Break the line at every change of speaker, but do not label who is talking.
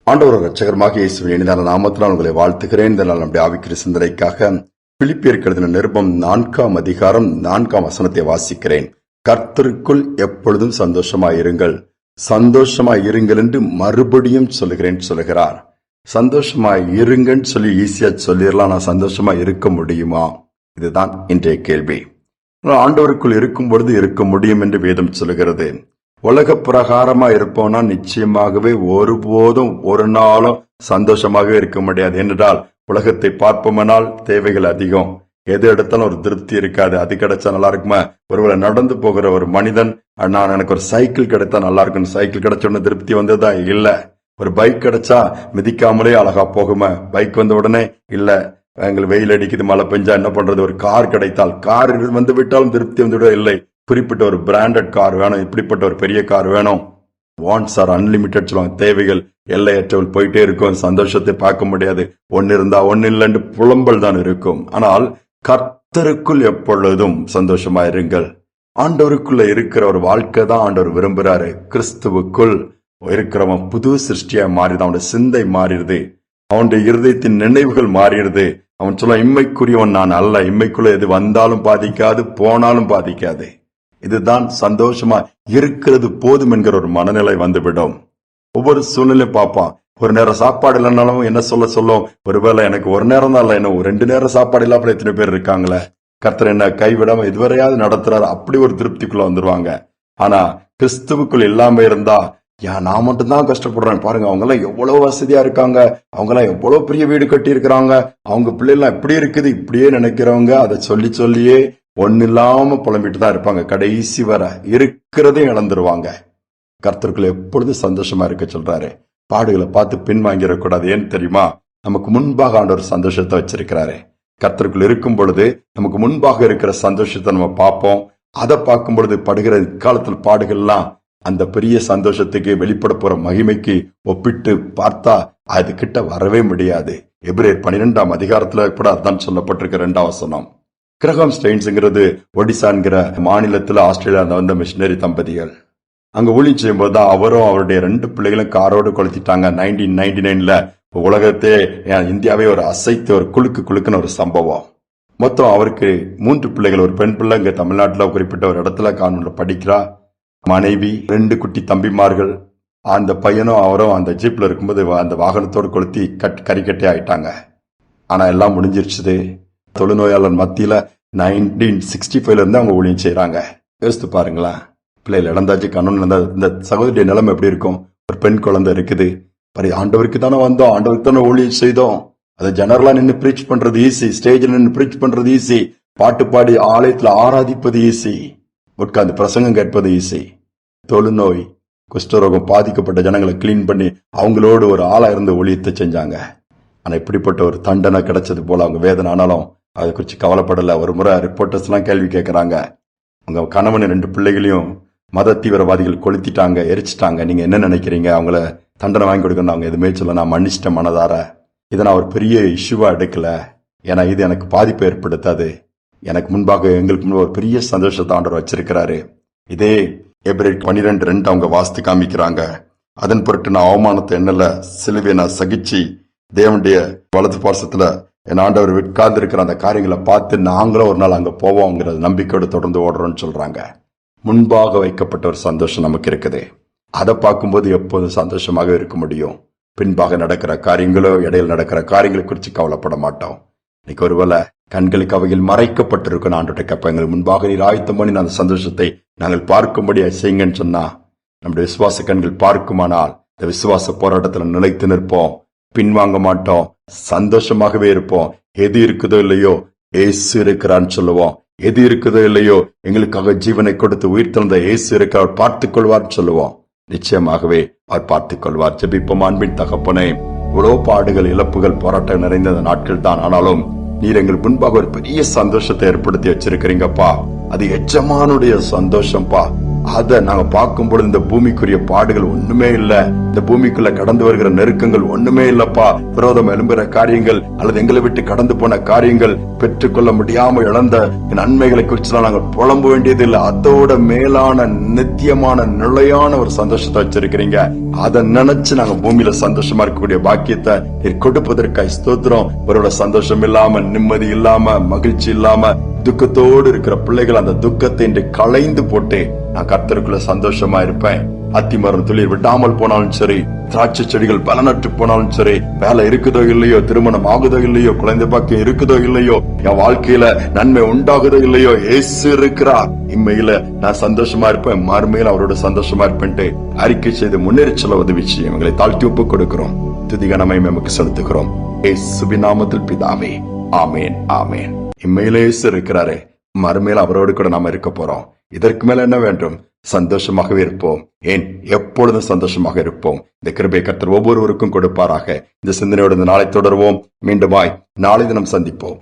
ஆண்டவர் இரட்சகருமாக இயேசுவின் இனிதான நாமத்தினால் உங்களை வாழ்த்துகிறேன். இந்த நாள் நம்முடைய ஆவிக்குரிய சிந்தனைக்காக பிலிப்பியருக்கு எழுதின நிருபம் 4ஆம் அதிகாரம் 4ஆம் வசனத்தை வாசிக்கிறேன். கர்த்தருக்குள் எப்பொழுதும் சந்தோஷமாயிருங்கள், சந்தோஷமாயிருங்கள் என்று மறுபடியும் சொல்லுகிறார். சந்தோஷமாய் இருங்கன்னு சொல்லி ஈஸியா சொல்லிடலாம், நான் சந்தோஷமா இருக்க முடியுமா? இதுதான் இன்றைய கேள்வி. ஆண்டவருக்குள் இருக்கும் பொழுது இருக்க முடியும் என்று வேதம் சொல்லுகிறது. உலக பிரகாரமா இருப்போம்னா நிச்சயமாகவே ஒருபோதும் ஒரு நாளும் சந்தோஷமாக இருக்க முடியாது. என்றால் உலகத்தை பார்ப்போம்னால் தேவைகள் அதிகம், எது எடுத்தாலும் ஒரு திருப்தி இருக்காது. அது கிடைச்சா நல்லா இருக்குமா? ஒருவேளை நடந்து போகிற ஒரு மனிதன், நான் எனக்கு ஒரு சைக்கிள் கிடைத்தா நல்லா இருக்கும், சைக்கிள் கிடைச்ச உடனே திருப்தி வந்ததா? இல்ல. ஒரு பைக் கிடைச்சா மிதிக்காமலே அழகா போகுமா? பைக் வந்த உடனே இல்ல. எங்களுக்கு வெயில் அடிக்குது, மழை பெஞ்சா என்ன பண்றது? ஒரு கார் கிடைத்தால், கார் வந்து விட்டாலும் திருப்தி வந்துவிட இல்லை. குறிப்பிட்ட ஒரு பிராண்டட் கார் வேணும், இப்படிப்பட்ட ஒரு பெரிய கார் வேணும். வாண்ட்ஸ் ஆர் அன்லிமிட்டட் சொல்லுவாங்க. தேவைகள் எல்லையற்றவள் போயிட்டே இருக்கும், சந்தோஷத்தை பார்க்க முடியாது. ஒன்னு இருந்தா ஒன்னு இல்லைன்னு புலம்பல் தான் இருக்கும். ஆனால் கர்த்தருக்குள் எப்பொழுதும் சந்தோஷமா இருங்கள். ஆண்டவருக்குள்ள இருக்கிற ஒரு வாழ்க்கை தான் ஆண்டவர் விரும்புறாரு. கிறிஸ்துவுக்குள் இருக்கிறவன் புது சிருஷ்டியா மாறிடுது, அவனுடைய சிந்தை மாறிடுது, அவனுடைய இருதயத்தின் நினைவுகள் மாறிடுது. அவன் சொல்ல, இம்மைக்குரியவன் நான் அல்ல, இம்மைக்குள்ள எது வந்தாலும் பாதிக்காது, போனாலும் பாதிக்காது. இதுதான் சந்தோஷமா இருக்கிறது போதும் என்கிற ஒரு மனநிலை வந்துவிடும். ஒவ்வொரு சூழ்நிலை பார்ப்பான். ஒரு நேரம் சாப்பாடு இல்லைனாலும் என்ன சொல்லும், ஒருவேளை எனக்கு ஒரு நேரம் தான் இல்ல, என்ன 2 நேரம் சாப்பாடு இல்லாம எத்தனை பேர் இருக்காங்களே, கர்த்தர் என்ன கைவிடாம இதுவரையாவது நடத்துறாரு, அப்படி ஒரு திருப்திக்குள்ள வந்துருவாங்க. ஆனா கிறிஸ்துவுக்குள் இல்லாம இருந்தா, நான் மட்டும்தான் கஷ்டப்படுறேன் பாருங்க, அவங்க எல்லாம் எவ்வளவு வசதியா இருக்காங்க, அவங்க எல்லாம் எவ்வளவு பெரிய வீடு கட்டி இருக்கிறாங்க, அவங்க பிள்ளைலாம் எப்படி இருக்குது, இப்படியே நினைக்கிறவங்க அதை சொல்லியே ஒன்னு இல்லாம புலம்பிட்டு தான் இருப்பாங்க. கடைசி வர இருக்கிறதே இழந்துருவாங்க. கர்த்தருக்குள்ள எப்பொழுதும் சந்தோஷமா இருக்க சொல்றாரு. பாடுகளை பார்த்து பின்வாங்கிடக்கூடாது. ஏன்னு தெரியுமா? நமக்கு முன்பாக ஆண்டவர் சந்தோஷத்தை வச்சிருக்கிறாரு. கர்த்தருக்குள்ள இருக்கும் பொழுது நமக்கு முன்பாக இருக்கிற சந்தோஷத்தை நம்ம பார்ப்போம். அதை பார்க்கும் பொழுது படுகிற காலத்தில் பாடுகள்லாம் அந்த பெரிய சந்தோஷத்துக்கு வெளிப்பட போற மகிமைக்கு ஒப்பிட்டு பார்த்தா அது கிட்ட வரவே முடியாது. எபிரேயர் 12ஆம் அதிகாரத்துல கூட அதான் சொல்லப்பட்டிருக்க 2ஆம் வசனம். கிரஹாம் ஸ்டெயின்ஸ்ங்கிறது ஒடிசான்கிற மாநிலத்தில் ஆஸ்திரேலியா வந்த மிஷினரி தம்பதிகள். அங்க ஊழியம் செய்யும் போது அவரும் அவருடைய 2 பிள்ளைகளும் காரோடு கொளுத்திட்டாங்க. 1999ல உலகத்தே, இந்தியாவே ஒரு அசைத்து ஒரு குலுக்குன்னு ஒரு சம்பவம். மொத்தம் அவருக்கு 3 பிள்ளைகள், ஒரு பெண் பிள்ளை இங்க தமிழ்நாட்டில் குறிப்பிட்ட ஒரு இடத்துல கான்வென்ட்ல படிக்கிறா, மனைவி, 2 குட்டி தம்பிமார்கள். அந்த பையனும் அவரும் அந்த ஜீப்ல இருக்கும்போது அந்த வாகனத்தோடு கொளுத்தி கறிக்கட்டே ஆயிட்டாங்க. ஆனா எல்லாம் முடிஞ்சிருச்சுது. தொழுநோயாளர் மத்தியில 1965ல இருந்து அவங்க ஊழியம் செய்யறாங்க. யோசித்து பாருங்களா, பிள்ளைகள் இழந்தாச்சு, கண்ணன் இழந்தா இந்த சகோதரிய நிலைமை எப்படி இருக்கும்? ஒரு பெண் குழந்தை இருக்குது. ஆண்டவருக்கு தானே வந்தோம், ஆண்டவருக்கு தானே ஊழியம் செய்தோம். அதை ஜெனரலா நின்று பிரீச் பண்றது ஈஸி, ஸ்டேஜ்ல நின்று பிரீச் பண்றது ஈஸி, பாட்டு பாடி ஆலயத்துல ஆராதிப்பது ஈஸி, உட்கார்ந்து பிரசங்கம் கேட்பது ஈஸி. தொழுநோய், குஷ்டரோகம் பாதிக்கப்பட்ட ஜனங்களை கிளீன் பண்ணி அவங்களோடு ஒரு ஆளா இருந்து ஊழியத்தை செஞ்சாங்க. ஆனா இப்படிப்பட்ட ஒரு தண்டனை கிடைச்சது போல அவங்க வேதனை ஆனாலும் அதை குறிச்சு கவலைப்படல. ஒரு முறை ரிப்போர்ட்டர்ஸ் எல்லாம் கேள்வி கேட்கறாங்க. அவங்க கணவன் 2 பிள்ளைகளையும் மத தீவிரவாதிகள் கொளுத்திட்டாங்க, எரிச்சிட்டாங்க, நீங்க என்ன நினைக்கிறீங்க? அவங்கள தண்டனை வாங்கி கொடுக்கணும். அவங்க எதுவுமே சொல்ல, நான் மன்னிச்சிட்டேன் மனதார, இதை நான் ஒரு பெரிய இஷ்யூவா எடுக்கல, ஏன்னா இது எனக்கு பாதிப்பை ஏற்படுத்தாது, எனக்கு முன்பாக எங்களுக்கு முன்பாக ஒரு பெரிய சந்தோஷத்தை ஆண்டவர் வச்சிருக்கிறாரு. இதே எபிரேயர் 12:2 அவங்க வாசித்து காமிக்கிறாங்க. அதன் பொருட்டு நான் அவமானத்தை என்னல, சிலுவையை நான் சகிச்சு தேவனுடைய வலது பாசத்துல என் ஆண்டவர் உட்கார்ந்து இருக்கிற அந்த காரியங்களை பார்த்து நாங்களும் ஒரு நாள் அங்க போவோங்கிற நம்பிக்கையோடு தொடர்ந்து ஓடுறோம்னு சொல்றாங்க. முன்பாக வைக்கப்பட்ட ஒரு சந்தோஷம் நமக்கு இருக்குது. அதை பார்க்கும்போது எப்போதும் சந்தோஷமாக இருக்க முடியும். பின்பாக நடக்கிற காரியங்களோ இடையில் நடக்கிற காரியங்களை குறித்து கவலைப்பட மாட்டோம். இன்னைக்கு ஒருவேளை கண்களுக்கு அவையில் மறைக்கப்பட்டிருக்கும், ஆண்டோட கேட்ப எங்களுக்கு முன்பாக நீர் ஆயத்தம் பண்ணி அந்த சந்தோஷத்தை நாங்கள் பார்க்கும்படியா செய்யுங்கன்னு சொன்னா, நம்முடைய விசுவாச கண்கள் பார்க்குமானால் இந்த விசுவாச போராட்டத்துல நிலைத்து நிற்போம், பின்வாங்க மாட்டோம், சந்தோஷமாகவே இருப்போம். எது இருக்குதோ இல்லையோ ஏசு இருக்கிறான்னு சொல்லுவோம். எது இருக்குதோ இல்லையோ எங்களுக்காக ஜீவனை கொடுத்து உயிர் தந்த ஏசு இருக்க, அவர் பார்த்துக் கொள்வார் சொல்லுவோம். நிச்சயமாகவே அவர் பார்த்துக் கொள்வார். ஜெபிப்போம். அன்பின் தகப்பனே, இவ்வளவு பாடுகள், இழப்புகள், போராட்டம் நிறைந்த நாட்கள் தான், ஆனாலும் நீர் எங்கள் முன்பாக ஒரு பெரிய சந்தோஷத்தை ஏற்படுத்தி வச்சிருக்கிறீங்கப்பா. அது எஜமானுடைய சந்தோஷம்ப்பா. அதை நாங்க பார்க்கும் பொழுது இந்த பூமிக்குரிய பாடுகள் ஒண்ணுமே இல்ல, இந்த பூமிக்குள்ள கடந்து வருகிற நெருக்கங்கள் ஒண்ணுமே இல்லப்பா. விரோதம் எழும்புகிற காரியங்கள் அல்லது எங்களை விட்டு கடந்து போன காரியங்கள், பெற்றுக்கொள்ள முடியாம இழந்த நன்மைகளை குறிச்சு நாங்கள் புலம்ப வேண்டியது இல்லை. அதோட மேலான நித்தியமான நிலையான ஒரு சந்தோஷத்தை வச்சிருக்கிறீங்க. அதை நினைச்சு நாங்க பூமியில சந்தோஷமா இருக்கக்கூடிய பாக்கியத்தை கொடுப்பதற்காக ஸ்தோத்திரம். ஒருவரோட சந்தோஷம் இல்லாம, நிம்மதி இல்லாம, மகிழ்ச்சி இல்லாம துக்கத்தோடு இருக்கிற பிள்ளைகள் அந்த துக்கத்தை இன்று களைந்து போட்டு நான் கர்த்தருக்குள்ள சந்தோஷமா இருப்பேன். அத்திமரம் துளிர் விடாமல் போனாலும் சரி, திராட்சை செடிகள் பலனற்று போனாலும் சரி, வேலை இருக்குதோ இல்லையோ, திருமணம் ஆகுதோ இல்லையோ, குழந்தை பாக்கியம் இருக்குதோ இல்லையோ, என் வாழ்க்கையில நன்மை உண்டாகுதோ இல்லையோ, இயேசு இருக்கிறார், இம்மையில நான் சந்தோஷமா இருப்பேன், மறுமையில அவரோட சந்தோஷமா இருப்பேன்ட்டு அறிக்கை செய்து முன்னேறிச்சல உதவி செய்யும். எங்களை தாழ்த்தி ஒப்புக் கொடுக்கிறோம். துதிகனமை நமக்கு செலுத்துகிறோம். இயேசுவின் நாமத்தில் பிதாவே, ஆமேன், ஆமேன். இம்மையில இயேசு இருக்கிறாரே, மறுமையில அவரோடு கூட நாம இருக்க போறோம். இதற்கு மேல என்ன வேண்டும்? சந்தோஷமாகவே இருப்போம். ஏன், எப்பொழுதும் சந்தோஷமாக இருப்போம். இந்த கிருபை கர்த்தர் ஒவ்வொருவருக்கும் கொடுப்பாராக. இந்த சிந்தனையோடு நாளை தொடருவோம். மீண்டுமாய் நாளை தினம் சந்திப்போம்.